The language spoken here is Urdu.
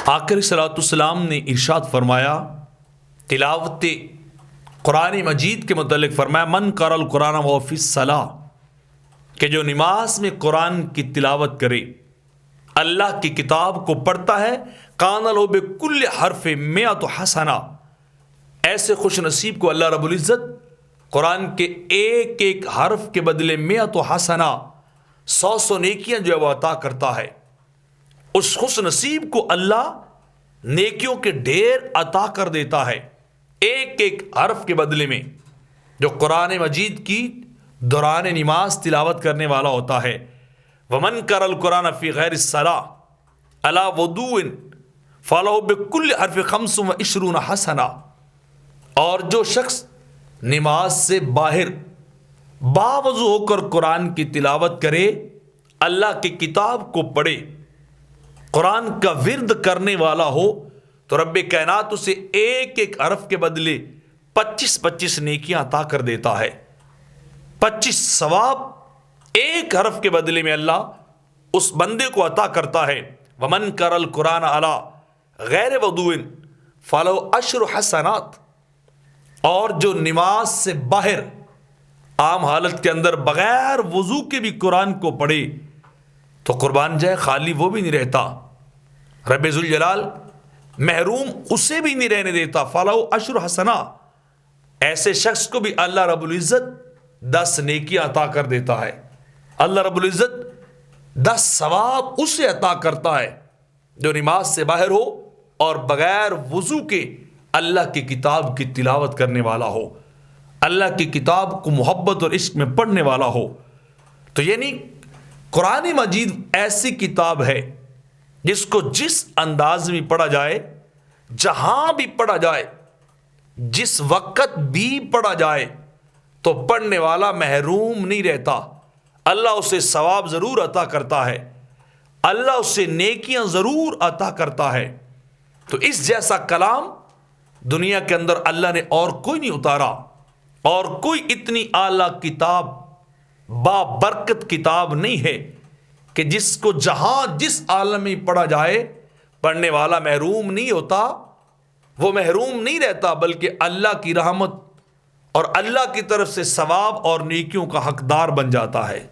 آخر صلاۃ السلام نے ارشاد فرمایا، تلاوت قرآن مجید کے متعلق فرمایا، من قرأ القرآن وهو فی الصلاۃ، کہ جو نماز میں قرآن کی تلاوت کرے، اللہ کی کتاب کو پڑھتا ہے، کان لہ بکل حرف مئۃ حسنہ، ایسے خوش نصیب کو اللہ رب العزت قرآن کے ایک ایک حرف کے بدلے مئۃ حسنہ 100 نیکیاں جو ہے وہ عطا کرتا ہے۔ اس خوش نصیب کو اللہ نیکیوں کے ڈھیر عطا کر دیتا ہے ایک ایک حرف کے بدلے میں، جو قرآن مجید کی دوران نماز تلاوت کرنے والا ہوتا ہے۔ ومن قرأ القرآن فی غیر الصلاۃ علی وضوء فلہ بکل حرف 25 حسنہ، اور جو شخص نماز سے باہر باوضو ہو کر قرآن کی تلاوت کرے، اللہ کی کتاب کو پڑھے، قرآن کا ورد کرنے والا ہو، تو رب کائنات اسے ایک ایک حرف کے بدلے 25 نیکیاں عطا کر دیتا ہے۔ 25 ثواب ایک حرف کے بدلے میں اللہ اس بندے کو عطا کرتا ہے۔ ومن قرأ القرآن علی غیر وضوء فلہ 10 حسنات، اور جو نماز سے باہر عام حالت کے اندر بغیر وضو کے بھی قرآن کو پڑھے تو قربان جائے خالی وہ بھی نہیں رہتا، رب ذوالجلال محروم اسے بھی نہیں رہنے دیتا۔ فلہ 10 حسنہ، ایسے شخص کو بھی اللہ رب العزت 10 نیکیاں عطا کر دیتا ہے۔ اللہ رب العزت 10 ثواب اسے عطا کرتا ہے جو نماز سے باہر ہو اور بغیر وضو کے اللہ کی کتاب کی تلاوت کرنے والا ہو، اللہ کی کتاب کو محبت اور عشق میں پڑھنے والا ہو۔ تو یعنی قرآن مجید ایسی کتاب ہے جس کو جس انداز میں پڑھا جائے، جہاں بھی پڑھا جائے، جس وقت بھی پڑھا جائے تو پڑھنے والا محروم نہیں رہتا۔ اللہ اسے ثواب ضرور عطا کرتا ہے، اللہ اسے نیکیاں ضرور عطا کرتا ہے۔ تو اس جیسا کلام دنیا کے اندر اللہ نے اور کوئی نہیں اتارا، اور کوئی اتنی اعلیٰ کتاب، بابرکت کتاب نہیں ہے کہ جس کو جہاں جس عالم میں پڑھا جائے پڑھنے والا محروم نہیں ہوتا، وہ محروم نہیں رہتا، بلکہ اللہ کی رحمت اور اللہ کی طرف سے ثواب اور نیکیوں کا حقدار بن جاتا ہے۔